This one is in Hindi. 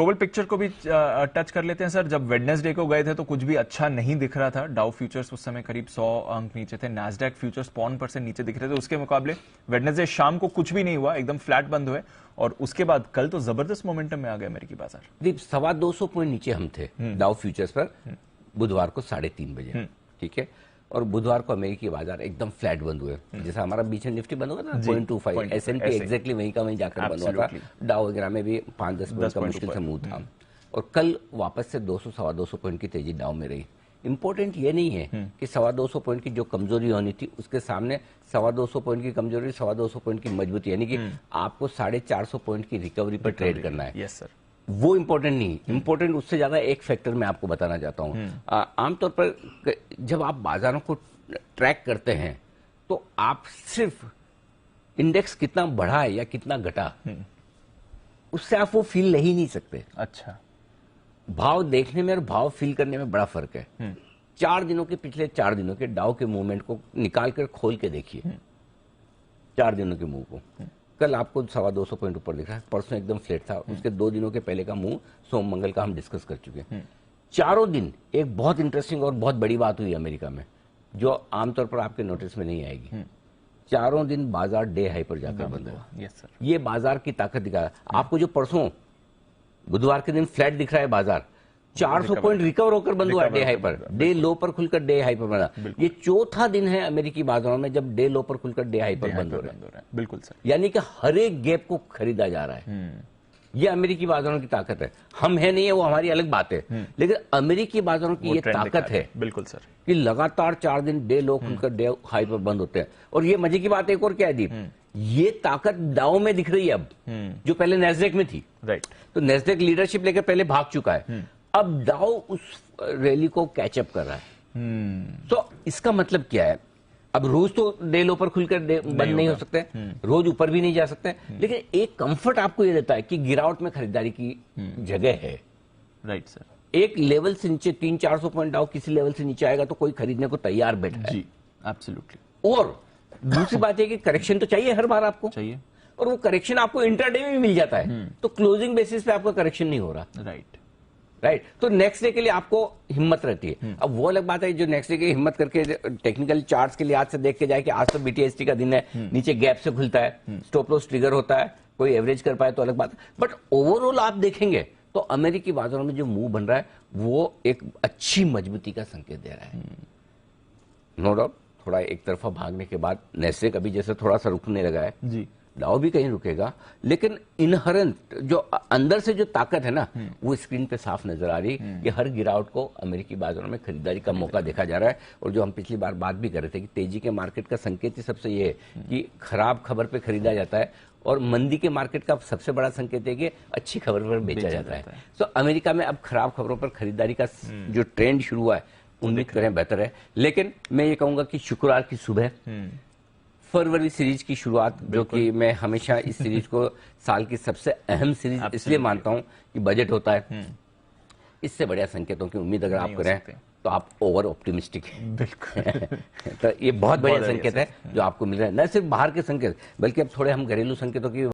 ग्लोबल पिक्चर को भी टच कर लेते हैं सर। जब वेडनेसडे को गए थे तो कुछ भी अच्छा नहीं दिख रहा था। डाउ फ्यूचर्स उस समय करीब 100 अंक नीचे थे, नैस्डैक फ्यूचर्स 5% नीचे दिख रहे थे। उसके मुकाबले वेडनेसडे शाम को कुछ भी नहीं हुआ, एकदम फ्लैट बंद हुए और उसके बाद कल तो जबरदस्त मोमेंटम में आ गया अमेरिकी बाजार। करीब 225 पॉइंट नीचे हम थे डाउ फ्यूचर्स पर बुधवार को 3:30 बजे, ठीक है। और बुधवार को अमेरिकी बाजार एकदम फ्लैट बंद हुए, जैसा हमारा बीच में निफ्टी बंद हुआ था 0.25, S&P एग्जैक्टली वहीं का वहीं जाकर बंद हुआ था। डाउ वगैरह में भी 5-10 पॉइंट का मुश्किल से मूव था। और कल वापस से 200-225 पॉइंट की तेजी डाउ में रही। इंपॉर्टेंट ये नहीं है कि 225 पॉइंट की जो कमजोरी होनी थी उसके सामने 225 पॉइंट की कमजोरी, 225 पॉइंट की मजबूती, यानी कि आपको 450 पॉइंट की रिकवरी पर ट्रेड करना है। यस सर, वो इंपॉर्टेंट नहीं, इंपॉर्टेंट उससे ज्यादा एक फैक्टर मैं आपको बताना चाहता हूं। आमतौर पर जब आप बाजारों को ट्रैक करते हैं तो आप सिर्फ इंडेक्स कितना बढ़ा है या कितना घटा, उससे आप वो फील नहीं सकते। अच्छा, भाव देखने में और भाव फील करने में बड़ा फर्क है। 4 दिनों के, पिछले 4 दिनों के डाउ के मूवमेंट को निकाल कर खोल के देखिए, 4 दिनों के मूव को। कल आपको 225 पॉइंट ऊपर दिख रहा है, परसों एकदम फ्लैट था। उसके 2 दिनों के पहले का मूव सोम मंगल का हम डिस्कस कर चुके हैं। चारों दिन एक बहुत इंटरेस्टिंग और बहुत बड़ी बात हुई अमेरिका में, जो आमतौर पर आपके नोटिस में नहीं आएगी। चारों दिन बाजार डे हाई पर जाकर बंद हुआ। यस सर, ये बाजार की ताकत दिखा रहा है आपको। जो परसों बुधवार के दिन फ्लैट दिख रहा है बाजार, 400 पॉइंट रिकवर होकर बंद हुआ डे हाई पर, डे लो पर खुलकर डे हाई पर बना। ये चौथा दिन है अमेरिकी बाजारों में जब डे लो पर खुलकर डे हाई पर बंद हो रहा है। बिल्कुल सर, यानी कि हर एक गैप को खरीदा जा रहा है। ये अमेरिकी बाजारों की ताकत है। हम है नहीं है, वो हमारी अलग बात है, लेकिन अमेरिकी बाजारों की ये ताकत है। बिल्कुल सर, कि लगातार 4 दिन डे लो खुलकर डे हाई पर बंद होते हैं। और ये मजे की बात एक और क्या है दीप, ये ताकत डाउ में दिख रही है अब, जो पहले नैस्डैक में थी। राइट, तो नैस्डैक लीडरशिप लेकर पहले भाग चुका है, अब डाउ उस रैली को कैचअप कर रहा है। तो इसका मतलब क्या है, अब रोज तो डे लो पर खुलकर बंद नहीं हो सकते, रोज ऊपर भी नहीं जा सकते, लेकिन एक कंफर्ट आपको ये देता है कि गिरावट में खरीदारी की जगह है। राइट सर, एक लेवल से नीचे 300-400 पॉइंट डाउ किसी लेवल से नीचे आएगा तो कोई खरीदने को तैयार बैठा है। जी, एब्सोल्युटली। और दूसरी बात है कि करेक्शन तो चाहिए, हर बार आपको चाहिए, और वो करेक्शन आपको इंटरडे में भी मिल जाता है, तो क्लोजिंग बेसिस पे आपका करेक्शन नहीं हो रहा। राइट, तो नेक्स्ट डे के लिए आपको हिम्मत रहती है। अब वो अलग बात है जो नेक्स्ट डे की हिम्मत करके टेक्निकल चार्ट्स के लिहाज से देख के जाए कि आज तो बीटीएसटी का दिन है, नीचे गैप से खुलता है, स्टॉप लॉस ट्रिगर होता है, कोई एवरेज कर पाए तो अलग बात है। बट ओवरऑल आप देखेंगे तो अमेरिकी बाजारों में जो मूव बन रहा है वो एक अच्छी मजबूती का संकेत दे रहा है। नो डाउट थोड़ा एक तरफा भागने के बाद नेस्डैक अभी जैसे थोड़ा सा रुकने लगा है जी, डाउ भी कहीं रुकेगा, लेकिन इनहरेंट जो अंदर से जो ताकत है ना, वो स्क्रीन पे साफ नजर आ रही कि हर गिरावट को अमेरिकी बाजारों में खरीदारी का मौका देखा जा रहा है। और जो हम पिछली बार बात भी कर रहे थे कि तेजी के मार्केट का संकेत ही सबसे ये है कि खराब खबर पे खरीदा जाता है, और मंदी के मार्केट का सबसे बड़ा संकेत है कि अच्छी खबर पर बेचा जाता है। तो अमेरिका में अब खराब खबरों पर खरीदारी का जो ट्रेंड शुरू हुआ है, उम्मीद करें बेहतर है। लेकिन मैं ये कहूंगा कि शुक्रवार की सुबह फरवरी सीरीज की शुरुआत, जो कि मैं हमेशा इस सीरीज को साल की सबसे अहम सीरीज इसलिए मानता हूं कि बजट होता है, इससे बढ़िया संकेतों की उम्मीद अगर आप करें तो आप ओवर ऑप्टिमिस्टिक हैं। बिल्कुल। तो ये बहुत बढ़िया संकेत है जो आपको मिल रहा है, न सिर्फ बाहर के संकेत बल्कि अब थोड़े हम घरेलू संकेतों की